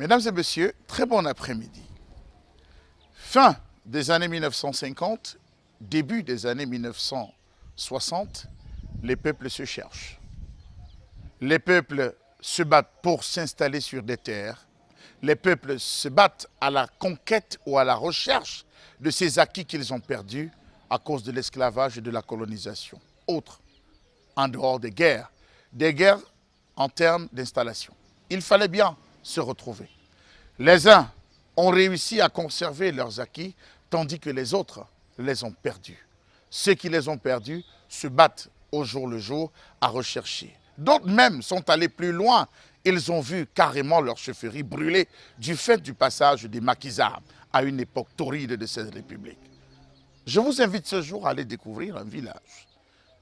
Mesdames et messieurs, très bon après-midi. Fin des années 1950, début des années 1960, les peuples se cherchent. Les peuples se battent pour s'installer sur des terres. Les peuples se battent à la conquête ou à la recherche de ces acquis qu'ils ont perdus à cause de l'esclavage et de la colonisation. Autre, en dehors des guerres en termes d'installation. Il fallait bien se retrouver. Les uns ont réussi à conserver leurs acquis, tandis que les autres les ont perdus. Ceux qui les ont perdus se battent au jour le jour à rechercher. D'autres même sont allés plus loin. Ils ont vu carrément leur chefferie brûler du fait du passage des maquisards à une époque torride de cette république. Je vous invite ce jour à aller découvrir un village.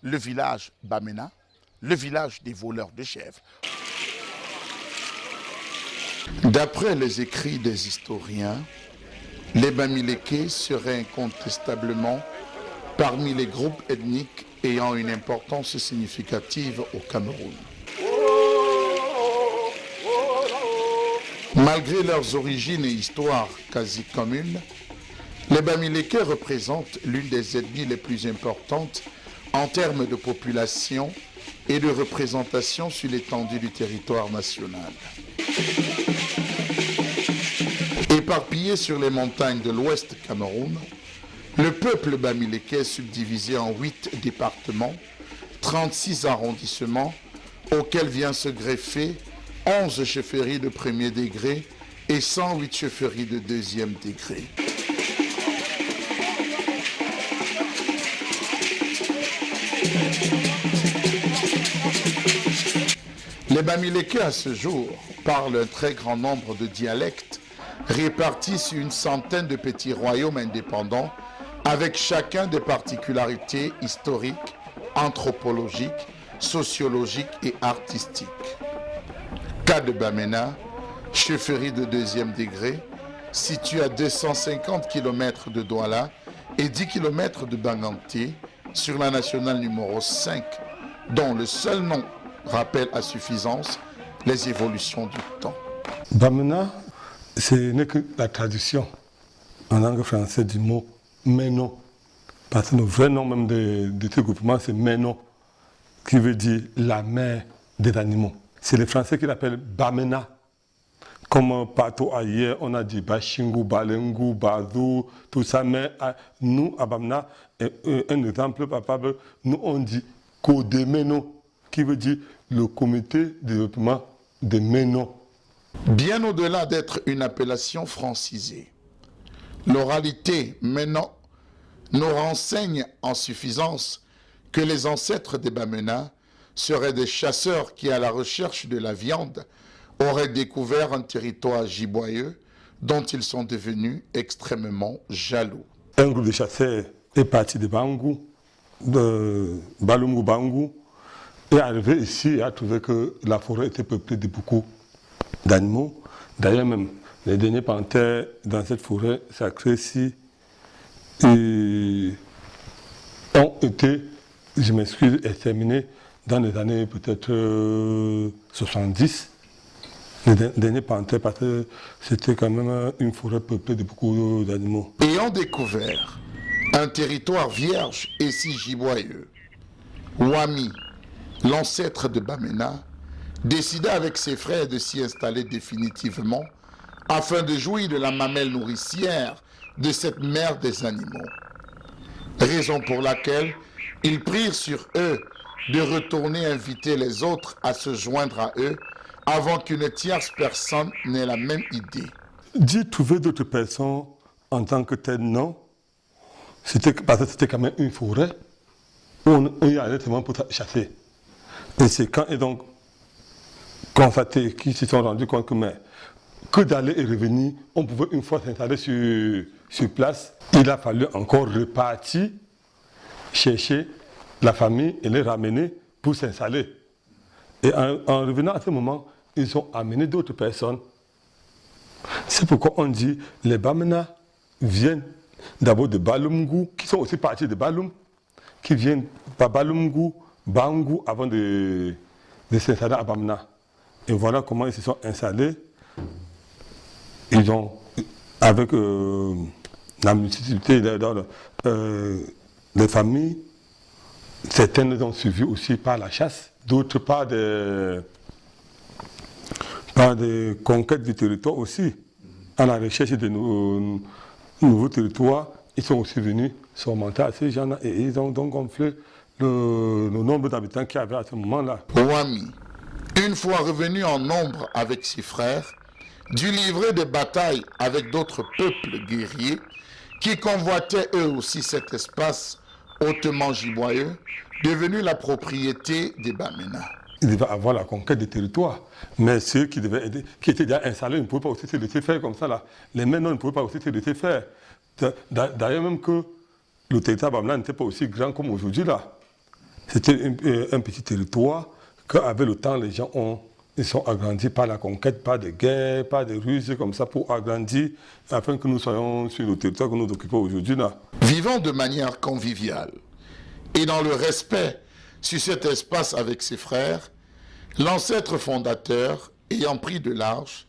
Le village Bamena, le village des voleurs de chèvres. D'après les écrits des historiens, les Bamileke seraient incontestablement parmi les groupes ethniques ayant une importance significative au Cameroun. Malgré leurs origines et histoires quasi communes, les Bamileke représentent l'une des ethnies les plus importantes en termes de population et de représentation sur l'étendue du territoire national. Éparpillé sur les montagnes de l'ouest Cameroun, le peuple Bamileke est subdivisé en 8 départements, 36 arrondissements, auxquels vient se greffer 11 chefferies de premier degré et 108 chefferies de deuxième degré. Les Bamileke à ce jour parlent un très grand nombre de dialectes répartis sur une centaine de petits royaumes indépendants avec chacun des particularités historiques, anthropologiques, sociologiques et artistiques. Cas de Bamena, chefferie de deuxième degré, située à 250 km de Douala et 10 km de Banganté, sur la nationale numéro 5, dont le seul nom rappelle à suffisance les évolutions du temps. Bamena, ce n'est que la traduction en langue française du mot Ménon. Parce que le vrai nom même de ce groupement, c'est Ménon, qui veut dire la mère des animaux. C'est les Français qui l'appellent Bamena. Comme partout ailleurs, on a dit Bachingu, Balengu, Bazou, tout ça. Mais nous, à Bamena, un exemple palpable, nous on dit Kodemeno, qui veut dire le comité de développement de Ménon. Bien au-delà d'être une appellation francisée, l'oralité Ménon nous renseigne en suffisance que les ancêtres des Bamena seraient des chasseurs qui, à la recherche de la viande, auraient découvert un territoire giboyeux dont ils sont devenus extrêmement jaloux. Un groupe de chasseurs est parti de Bangou, de Balungu Bangou, est arrivé ici et a trouvé que la forêt était peuplée de beaucoup d'animaux. D'ailleurs même, les derniers panthères dans cette forêt sacrée-ci ont été, je m'excuse, exterminés dans les années peut-être 70. Les derniers panthères, parce que c'était quand même une forêt peuplée de beaucoup d'animaux. Ayant découvert un territoire vierge et si giboyeux, Wami, l'ancêtre de Bamena, décida avec ses frères de s'y installer définitivement afin de jouir de la mamelle nourricière de cette mère des animaux. Raison pour laquelle ils prirent sur eux de retourner inviter les autres à se joindre à eux avant qu'une tierce personne n'ait la même idée. D'y trouver d'autres personnes en tant que tel, non. Parce que c'était quand même une forêt où on y allait seulement pour chasser. Et c'est quand ils ont constaté, qu'ils se sont rendus compte que d'aller et revenir, on pouvait une fois s'installer sur place. Il a fallu encore repartir, chercher la famille et les ramener pour s'installer. Et en revenant à ce moment, ils ont amené d'autres personnes. C'est pourquoi on dit les Bamena viennent d'abord de Balumgu, qui sont aussi partis de Balum, qui viennent par Balumgu, Bangou, avant de s'installer à Bamena. Et voilà comment ils se sont installés ils ont, avec la multiplicité dans les familles, certaines ont suivi aussi par la chasse, d'autres par des conquêtes du territoire aussi. À la recherche de nouveaux territoires, ils sont aussi venus surmonter à ces gens-là et ils ont donc gonflé le nombre d'habitants qu'il y avait à ce moment-là. Ouami, une fois revenu en nombre avec ses frères, dut livrer des batailles avec d'autres peuples guerriers qui convoitaient eux aussi cet espace hautement giboyeux, devenu la propriété des Bamena. Ils devaient avoir la conquête des territoires, mais ceux qui devaient aider, qui étaient déjà installés, ne pouvaient pas aussi se laisser faire comme ça là. Les Ménons ne pouvaient pas aussi se laisser faire. D'ailleurs même que le territoire Bamena n'était pas aussi grand comme aujourd'hui là. C'était un petit territoire qu'avec le temps les gens ils sont agrandis par la conquête, par des guerres, par des ruses comme ça pour agrandir afin que nous soyons sur le territoire que nous occupons aujourd'hui là. Vivant de manière conviviale et dans le respect sur cet espace avec ses frères, l'ancêtre fondateur, ayant pris de l'âge,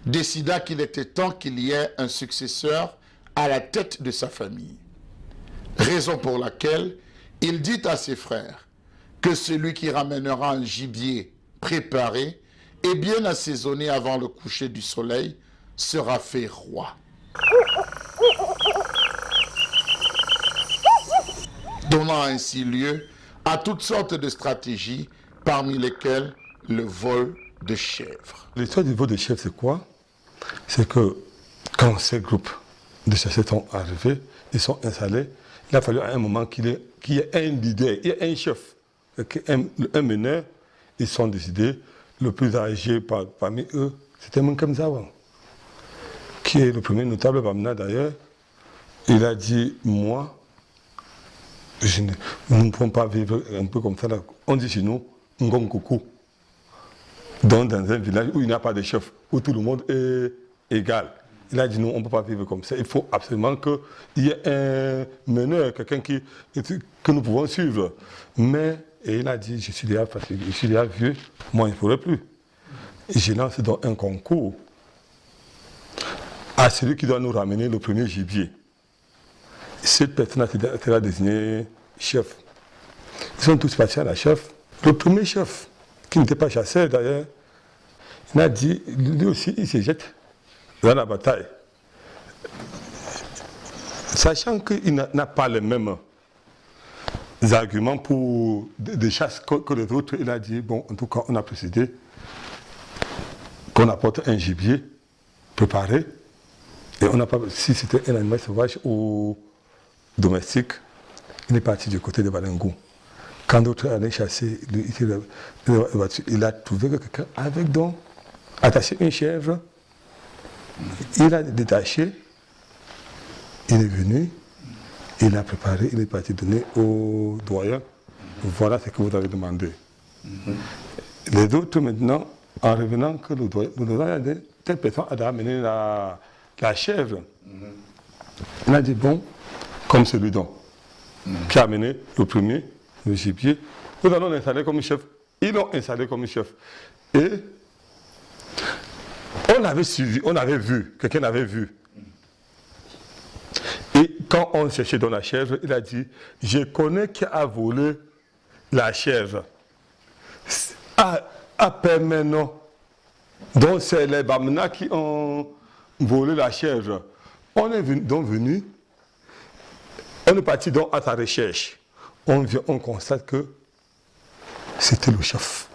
décida qu'il était temps qu'il y ait un successeur à la tête de sa famille. Raison pour laquelle il dit à ses frères que celui qui ramènera un gibier préparé et bien assaisonné avant le coucher du soleil sera fait roi. Donnant ainsi lieu à toutes sortes de stratégies, parmi lesquelles le vol de chèvres. L'histoire du vol de chèvres, c'est quoi? C'est que quand ces groupes de chasseurs sont arrivés, ils sont installés, il a fallu à un moment qu'il y ait un leader, il y ait un chef, un meneur. Ils sont décidés, le plus âgé parmi eux, c'était Monkam Zawan, qui est le premier notable Bamena d'ailleurs. Il a dit, moi, nous ne pouvons pas vivre un peu comme ça. Là. On dit chez nous, Ngom Koukou. Donc dans un village où il n'y a pas de chef, où tout le monde est égal. Il a dit non, on ne peut pas vivre comme ça. Il faut absolument qu'il y ait un meneur, quelqu'un que nous pouvons suivre. Mais, et il a dit, je suis déjà fatigué, je suis déjà vieux, moi il ne faudrait plus. Et je lance donc un concours à celui qui doit nous ramener le premier gibier. Cette personne sera désignée chef. Ils sont tous passés à la chef. Le premier chef, qui n'était pas chasseur d'ailleurs, il a dit, lui aussi, il se jette dans la bataille. Sachant qu'il n'a pas les mêmes arguments pour des chasses que les autres, il a dit, bon, en tout cas, on a précisé qu'on apporte un gibier préparé, et on n'a pas, si c'était un animal sauvage ou domestique, il est parti du côté de Balengou. Quand d'autres allaient chasser, il a trouvé quelqu'un avec donc attaché une chèvre. Il a détaché, il est venu, il a préparé, il est parti donner au doyen. Voilà ce que vous avez demandé. Les autres maintenant, en revenant que le doyen a dit, telle personne a amené la chèvre. Il a dit, bon, comme celui donc, qui a amené le premier, le gibier, nous allons l'installer comme chef. Ils l'ont installé comme chef. Et on avait suivi, on avait vu, quelqu'un avait vu. Et quand on cherchait dans la chèvre, il a dit, je connais qui a volé la chèvre. À permanent. Donc c'est les Bamena qui ont volé la chèvre. On est donc venu, on est parti donc à sa recherche. On vient, on constate que c'était le chef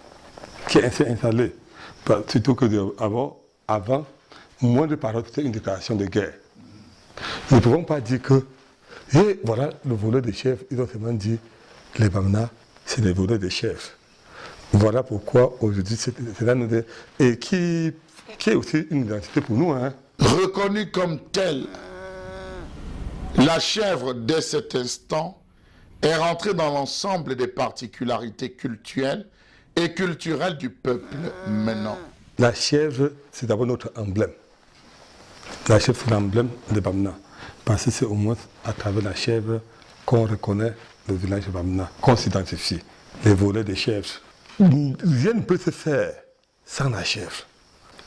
qui s'est installé. Plutôt que avant, moins de paroles, c'était une déclaration de guerre. Nous ne pouvons pas dire que, et voilà, le voleur des chefs, ils ont seulement dit, les Bamena, c'est les voleurs des chefs. Voilà pourquoi aujourd'hui, c'est là et qui est aussi une identité pour nous. Hein. Reconnue comme telle, la chèvre, dès cet instant, est rentrée dans l'ensemble des particularités culturelles et culturelles du peuple maintenant. La chèvre, c'est d'abord notre emblème. La chèvre, c'est l'emblème de Bamena. Parce que c'est au moins à travers la chèvre qu'on reconnaît le village de Bamena, qu'on s'identifie. Les volets des chèvres. Rien ne peut se faire sans la chèvre.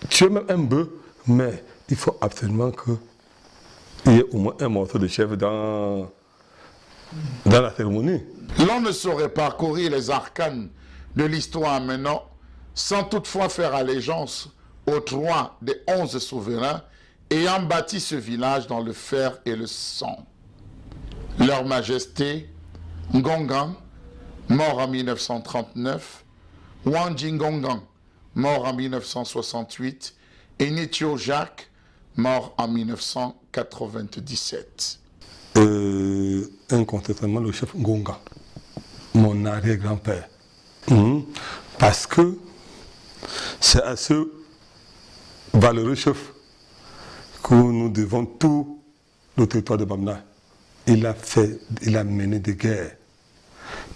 Tu es même un bœuf, mais il faut absolument qu'il y ait au moins un morceau de chèvre dans la cérémonie. L'on ne saurait parcourir les arcanes de l'histoire maintenant sans toutefois faire allégeance aux 3 des 11 souverains ayant bâti ce village dans le fer et le sang. Leur Majesté Ngongan, mort en 1939, Wanji Ngongan, mort en 1968, et Nitio Jacques, mort en 1997. Incontestablement le chef Ngongan, mon arrière-grand-père. Parce que c'est à ce valeureux chef que nous devons tout le territoire de Bamna. Il a mené des guerres.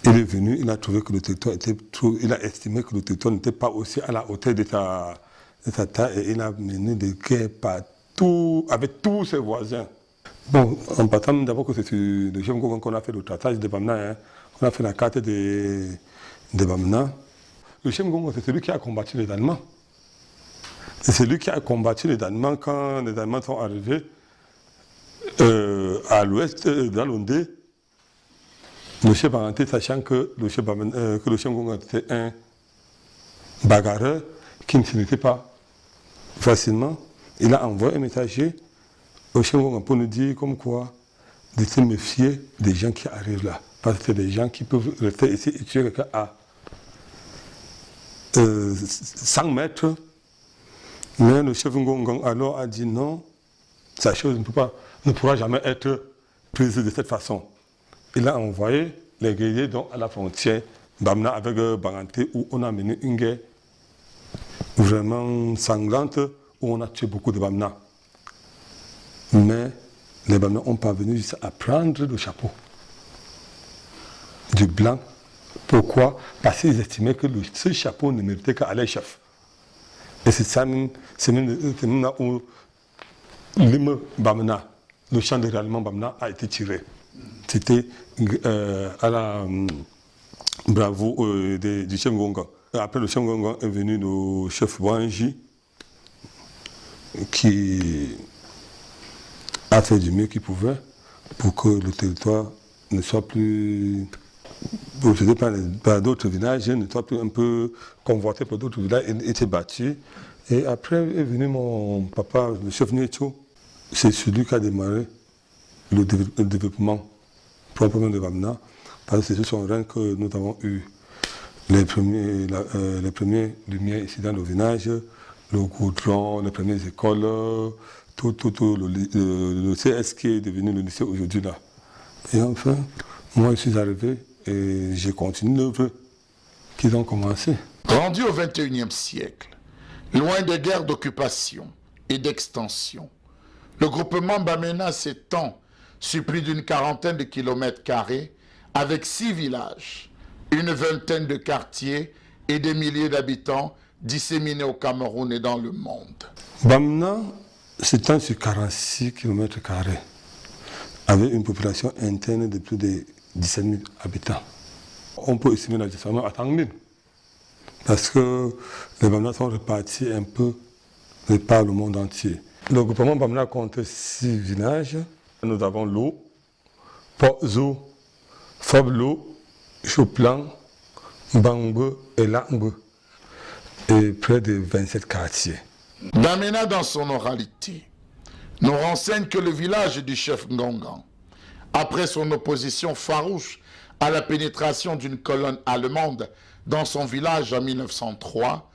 Il est venu, il a trouvé que le territoire était trop, il a estimé que le territoire n'était pas aussi à la hauteur de sa taille et il a mené des guerres partout, avec tous ses voisins. Bon, en partant d'abord que c'est le chef Ngongan qu'on a fait le traçage de Bamna, hein, on a fait la carte de Bamna. Le chef Ngongan, c'est celui qui a combattu les Allemands. C'est celui qui a combattu les Allemands quand les Allemands sont arrivés à l'ouest d'Alondé. Le chef Baranté, sachant que le chef Ngongan était un bagarreur qui ne se mettait pas facilement, il a envoyé un messager au chef Ngongan pour nous dire comme quoi de se méfier des gens qui arrivent là. Parce que c'est des gens qui peuvent rester ici et tuer quelqu'un à 100 mètres. Mais le chef Ngongan alors a dit non, sa chose ne pourra jamais être prise de cette façon. Il a envoyé les guerriers donc, à la frontière Bamna avec Baranté où on a mené une guerre vraiment sanglante où on a tué beaucoup de Bamna. Mais les Bamna ont parvenu juste à prendre le chapeau du blanc. Pourquoi? Parce qu'ils estimaient que ce chapeau ne méritait qu'à leur chef. Et c'est même là où l'hymne Bamna, le chant de ralliement Bamna a été tiré. C'était à la bravo du chef Ngongan. Après le chef Ngongan est venu le chef Wanji qui a fait du mieux qu'il pouvait pour que le territoire ne soit plus possédé par d'autres villages, ne soit plus un peu convoité par d'autres villages, il était battu. Et après est venu mon papa, le chef Nieto. C'est celui qui a démarré le développement proprement de Bamna, parce que c'est sous son règne que nous avons eu les premières lumières ici dans le village, le goudron, les premières écoles, tout le CS qui est devenu le lycée aujourd'hui là. Et enfin, moi je suis arrivé et j'ai continué l'œuvre qu'ils ont commencé. Rendu au XXIe siècle, loin des guerres d'occupation et d'extension, le groupement Bamena s'étend sur plus d'une quarantaine de kilomètres carrés, avec 6 villages, une vingtaine de quartiers et des milliers d'habitants disséminés au Cameroun et dans le monde. Bamna s'étend sur 46 km², avec une population interne de plus de 17 000 habitants. On peut estimer la à 30 000, parce que les Bamna sont répartis un peu par le monde entier. Le groupement Bamna compte 6 villages. Nous avons l'eau, Port-Zo, Foblo, Chouplan, Bangbe et Langbe, et près de 27 quartiers. Bamena, dans son oralité, nous renseigne que le village du chef Ngongan, après son opposition farouche à la pénétration d'une colonne allemande dans son village en 1903,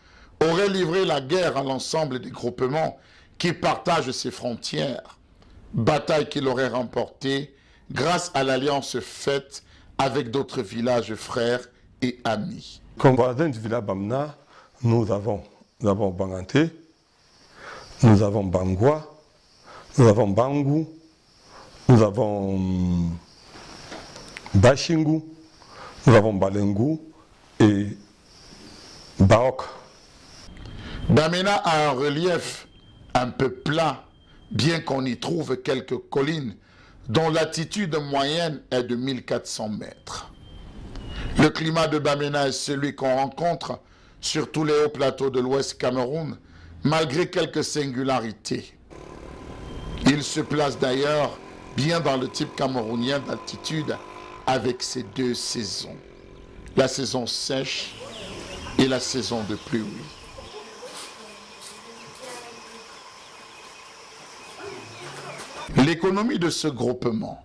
aurait livré la guerre à l'ensemble des groupements qui partagent ses frontières, bataille qu'il aurait remportée grâce à l'alliance faite avec d'autres villages frères et amis. Comme voisin du village Bamna, nous avons Banganté, nous avons Bangwa, nous avons Bangou, nous avons Bashingu, nous avons Balengu et Baok. Bamena a un relief un peu plat, bien qu'on y trouve quelques collines dont l'altitude moyenne est de 1400 mètres. Le climat de Bamena est celui qu'on rencontre sur tous les hauts plateaux de l'Ouest Cameroun, malgré quelques singularités. Il se place d'ailleurs bien dans le type camerounien d'altitude avec ses deux saisons, la saison sèche et la saison de pluie. L'économie de ce groupement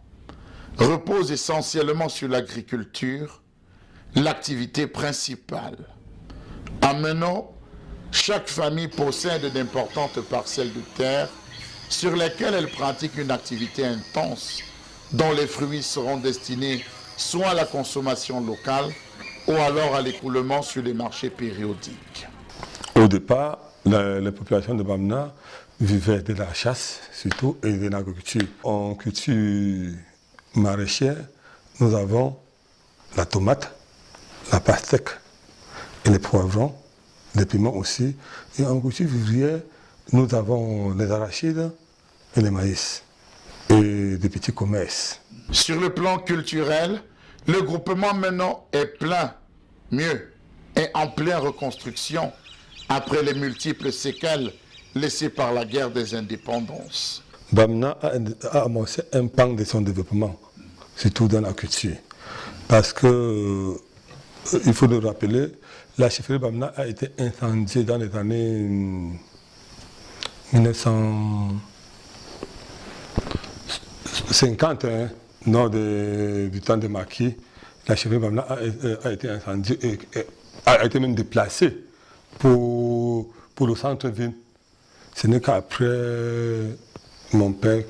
repose essentiellement sur l'agriculture, l'activité principale. À Meno, chaque famille possède d'importantes parcelles de terre sur lesquelles elle pratique une activité intense dont les fruits seront destinés soit à la consommation locale ou alors à l'écoulement sur les marchés périodiques. Au départ, la population de Bamna vivait de la chasse surtout et de l'agriculture. En culture maraîchère, nous avons la tomate, la pastèque et les poivrons, les piments aussi. Et en culture vivrière, nous avons les arachides et les maïs et des petits commerces. Sur le plan culturel, le groupement Meno est en pleine reconstruction après les multiples séquelles laissées par la guerre des indépendances. Bamna a amorcé un pan de son développement, surtout dans la culture. Parce que, il faut le rappeler, la chefferie Bamna a été incendiée dans les années 1950, lors du temps de Maquis. La chefferie Bamna a été incendiée et a été même déplacée pour le centre-ville. Ce n'est qu'après mon père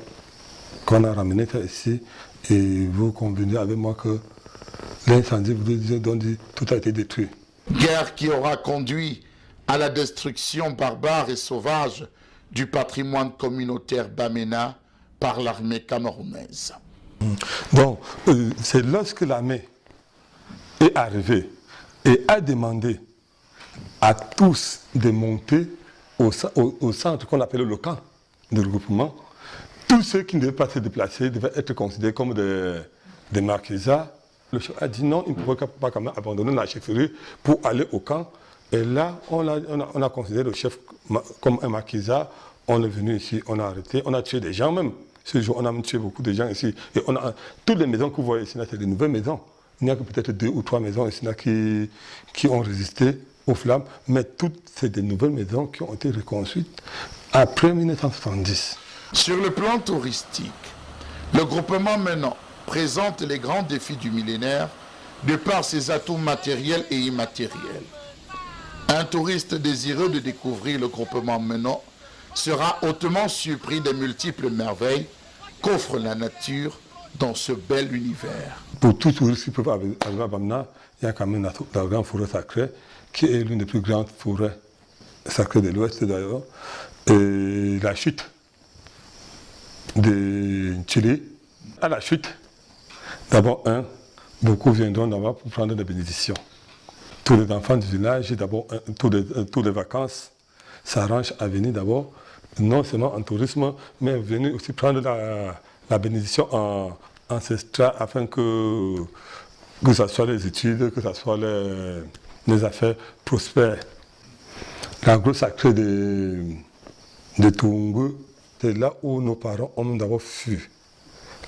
qu'on a ramené ça ici et vous convenez avec moi que l'incendie, tout a été détruit. Guerre qui aura conduit à la destruction barbare et sauvage du patrimoine communautaire bamena par l'armée camerounaise. Donc, c'est lorsque l'armée est arrivée et a demandé à tous de monter au centre qu'on appelle le camp de regroupement. Tous ceux qui ne devaient pas se déplacer devaient être considérés comme des marquisats. Le chef a dit non, il ne pouvait pas quand même abandonner la chefferie pour aller au camp. Et là, on a considéré le chef comme un marquisat. On est venu ici, on a arrêté, on a tué des gens même. Ce jour, on a tué beaucoup de gens ici. Et toutes les maisons que vous voyez ici, c'est des nouvelles maisons. Il n'y a que peut-être 2 ou 3 maisons ici qui ont résisté aux flammes, mais toutes c'est des nouvelles maisons qui ont été reconstruites après 1970. Sur le plan touristique, le groupement Meno présente les grands défis du millénaire de par ses atouts matériels et immatériels. Un touriste désireux de découvrir le groupement Meno sera hautement surpris des multiples merveilles qu'offre la nature dans ce bel univers. Pour tous les touristes qui peuvent arriver à Bamna, il y a quand même la grande forêt sacrée, qui est l'une des plus grandes forêts sacrées de l'Ouest d'ailleurs, et la chute de Chili. À la chute, d'abord, beaucoup viendront là-bas pour prendre des bénédictions. Tous les enfants du village, d'abord, toutes les vacances s'arrangent à venir d'abord, non seulement en tourisme, mais venir aussi prendre la bénédiction ancestrale afin que ce soit les études, que ce soit les affaires prospèrent. La grosse sacrée de Toungu, c'est là où nos parents ont d'abord fui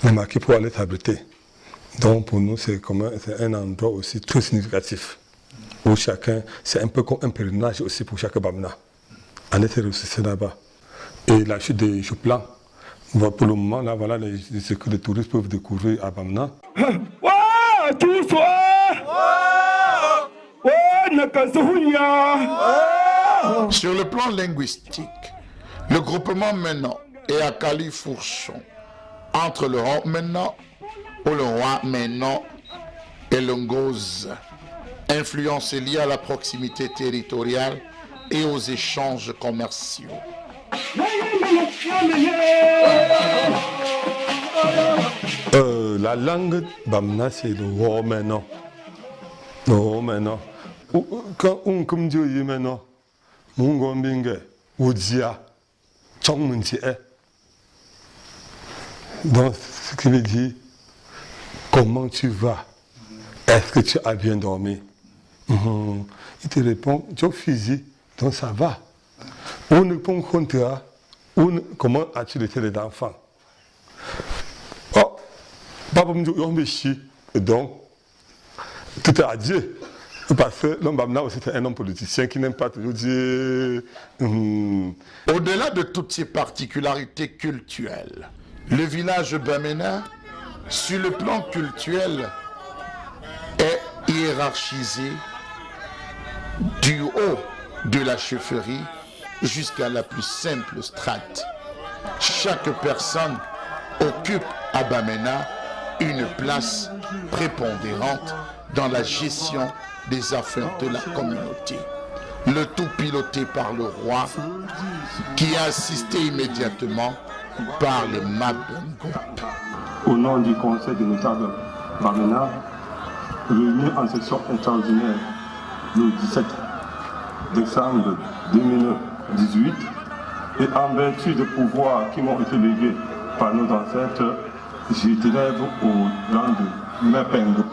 les Maquis pour aller s'abriter. Donc pour nous, c'est un endroit aussi très significatif, où chacun, c'est un peu comme un pèlerinage aussi pour chaque Bamna. Aller se ressourcer là-bas. Et la chute des Chouplan, pour le moment, là, voilà ce que les touristes peuvent découvrir à Bamna. Sur le plan linguistique, le groupement Meno est à califourchon entre le roi Meno ou le roi Meno et le Ngoz. Influence liée à la proximité territoriale et aux échanges commerciaux. La langue Bamna, c'est le Romano. Le Romano. Quand on comme Dieu y maintenant, mon gombingue, ou dia, chong munti e. Donc, ce qui veut dire, comment tu vas? Est-ce que tu as bien dormi? Il te répond, tu es physique, donc ça va. On ne peut pas comment as-tu laissé les enfants? Oh, papa me dit, donc, tout est à Dieu. Parce que l'homme Bamna aussi c'est un homme politicien qui n'aime pas toujours dire... Au-delà de toutes ces particularités culturelles, le village Bamena, sur le plan culturel, est hiérarchisé du haut de la chefferie jusqu'à la plus simple strate. Chaque personne occupe à Bamena une place prépondérante dans la gestion des affaires de la communauté. Le tout piloté par le roi qui est assisté immédiatement par les Mabengop. Au nom du conseil des notables Bamena, réuni en session extraordinaire le 17 décembre 2018 et en vertu des pouvoirs qui m'ont été légués par nos ancêtres, je t'élève au rang de Mabengop.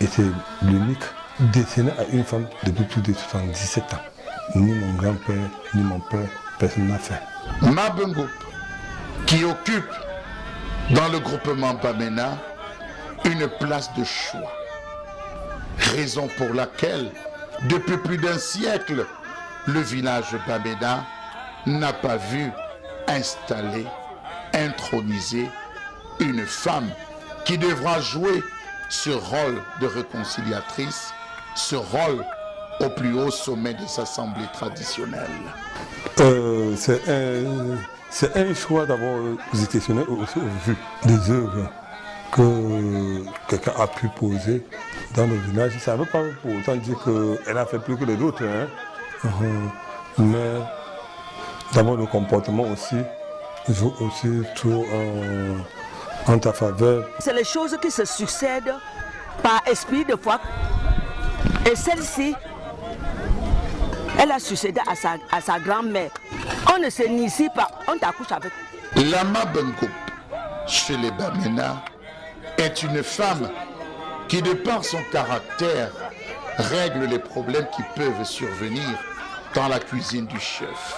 Et c'est l'unique décédé à une femme depuis plus de 77 ans. Ni mon grand-père, ni mon père, personne n'a fait. Mabengop, qui occupe dans le groupement Bamena une place de choix. Raison pour laquelle, depuis plus d'un siècle, le village Bamena n'a pas vu installer, introniser une femme qui devra jouer ce rôle de réconciliatrice, ce rôle au plus haut sommet des assemblées traditionnelles. C'est un choix d'abord institutionnel aussi au vu des œuvres que quelqu'un a pu poser dans le village. Ça ne veut pas pour autant dire qu'elle a fait plus que les autres, hein. Mais d'abord le comportement aussi joue aussi tout en ta faveur. C'est les choses qui se succèdent par esprit de foi. Et celle-ci, elle a succédé à sa grand-mère. On ne s'initie pas, on t'accouche avec. La Mabengop, chez les Bamena, est une femme qui, de par son caractère, règle les problèmes qui peuvent survenir dans la cuisine du chef,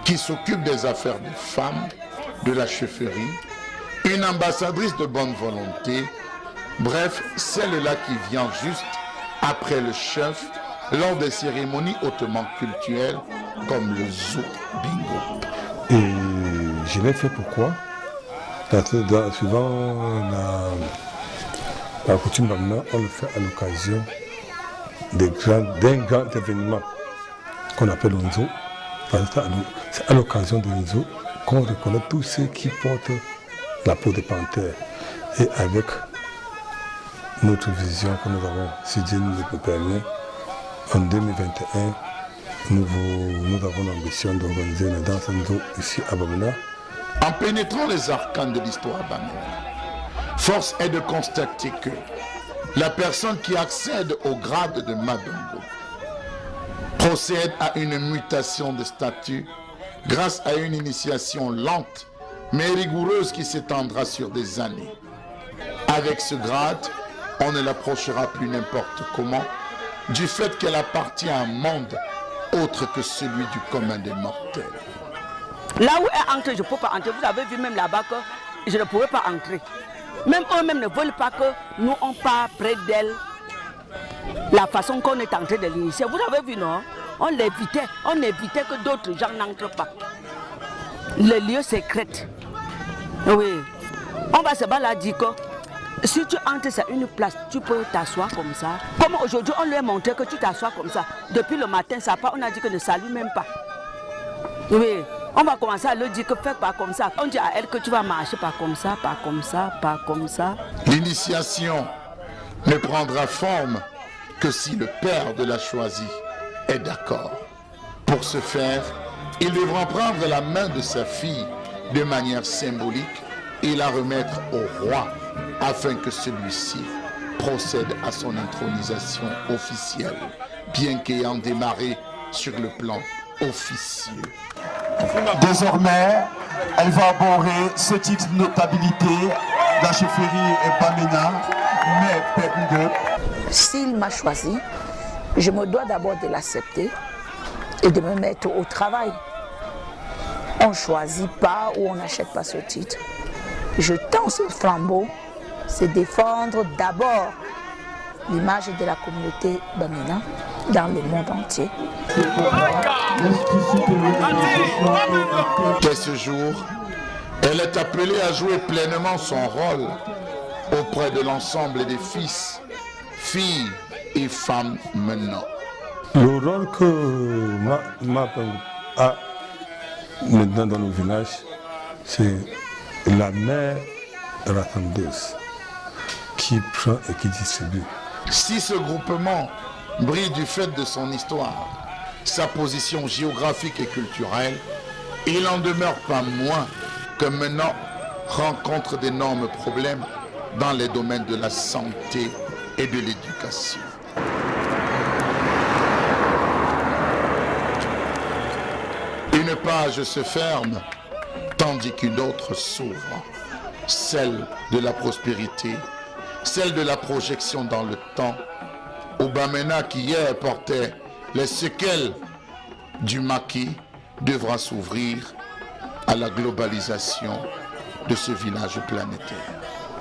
qui s'occupe des affaires des femmes, de la chefferie, une ambassadrice de bonne volonté, bref, celle-là qui vient juste après le chef lors des cérémonies hautement culturelles comme le Zouk Bingo. Et je l'ai fait pourquoi? Parce que suivant la coutume Bamena, on le fait à l'occasion d'un grand événement qu'on appelle l'Onzo. C'est à l'occasion de l'Onzo qu'on reconnaît tous ceux qui portent la peau de panthère. Et avec notre vision que nous avons, si Dieu nous le permet, en 2021, nous avons l'ambition d'organiser une danse Nzo ici à Bamena. En pénétrant les arcanes de l'histoire Bamena, force est de constater que la personne qui accède au grade de Mabengop procède à une mutation de statut grâce à une initiation lente mais rigoureuse qui s'étendra sur des années. Avec ce grade, on ne l'approchera plus n'importe comment, du fait qu'elle appartient à un monde autre que celui du commun des mortels. Là où elle entre, je ne peux pas entrer. Vous avez vu même là-bas que je ne pouvais pas entrer. Même eux-mêmes ne veulent pas que nous on part près d'elle. La façon qu'on est en train de l'initier. Vous avez vu, non? On évitait que d'autres gens n'entrent pas. Le lieu secret. Oui. On va se balader que si tu entres sur une place, tu peux t'asseoir comme ça. Comme aujourd'hui, on lui a montré que tu t'assois comme ça. Depuis le matin, ça part, on a dit que ne salue même pas. Oui. On va commencer à leur dire que fais pas comme ça. On dit à elle que tu vas marcher pas comme ça, pas comme ça, pas comme ça. L'initiation ne prendra forme que si le père de la choisie est d'accord. Pour ce faire, il devra prendre la main de sa fille de manière symbolique et la remettre au roi afin que celui-ci procède à son intronisation officielle, bien qu'ayant démarré sur le plan officieux. Désormais, elle va aborder ce titre de notabilité de la chefferie Bamena S'il m'a choisi, je me dois d'abord de l'accepter et de me mettre au travail. On ne choisit pas ou on n'achète pas ce titre. Je tends ce flambeau, c'est défendre d'abord l'image de la communauté Bamena dans le monde entier. Dès ce jour, elle est appelée à jouer pleinement son rôle auprès de l'ensemble des fils, filles et femmes maintenant. Le rôle que ma a maintenant dans nos villages, c'est la mère rassembleuse qui prend et qui distribue. Si ce groupement brille du fait de son histoire, sa position géographique et culturelle, il n'en demeure pas moins que maintenant rencontre d'énormes problèmes dans les domaines de la santé et de l'éducation. Une page se ferme, tandis qu'une autre s'ouvre, celle de la prospérité, celle de la projection dans le temps. Au Bamena qui hier portait les séquelles du maquis devra s'ouvrir à la globalisation de ce village planétaire.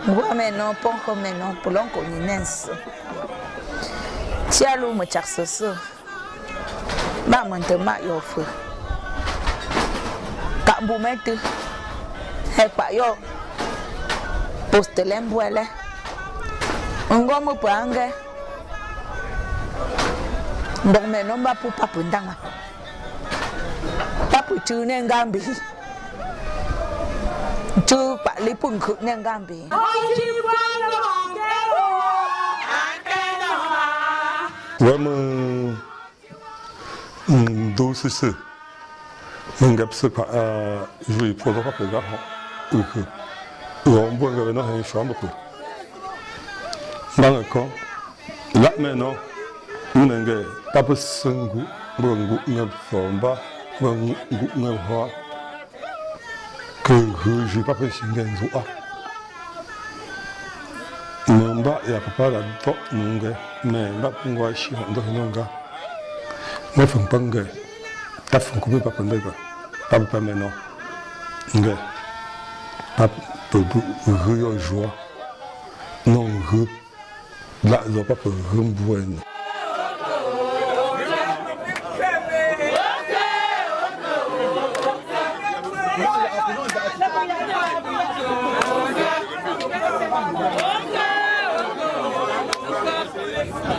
Moi maintenant, pour maintenant, pour l'onconinaise. Tiens, l'eau me chasse ça. Ma maintenant, il offre. Quand vous mettez, et pas yo, poste l'embouelle. On va me prendre. Donc maintenant, ma pour pas pendant. Pas pour tuer n'gambi. Tu parles pour n'gambi. Vraiment, dos c'est ça. On gap se pas jouer pour le rappel là. On boit maintenant une chambre pour. D'accord. Là maintenant, on n'a pas de sangu, bon goût somba, bon goût hoa. Que je pas pu signer un jour. Nomba ya papa la to nunga, mais là pour moi je suis dans nunga. Mais faut pas nga, ta faut couper pas pendant quoi. Pas maintenant. Nga. Pas pour rire joie. Non rire. Là, ils n'ont pas pour rembourrer.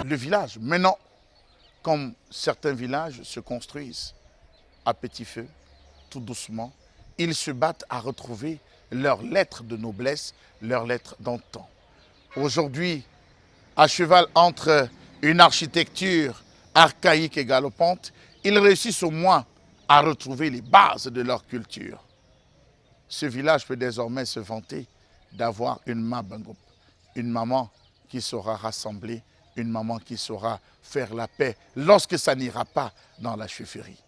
Le village, maintenant, comme certains villages se construisent à petit feu, tout doucement, ils se battent à retrouver leurs lettres de noblesse, leurs lettres d'antan. Aujourd'hui, à cheval entre une architecture archaïque et galopante, ils réussissent au moins à retrouver les bases de leur culture. Ce village peut désormais se vanter d'avoir une Mabangop, une maman qui saura rassembler, une maman qui saura faire la paix lorsque ça n'ira pas dans la chefferie.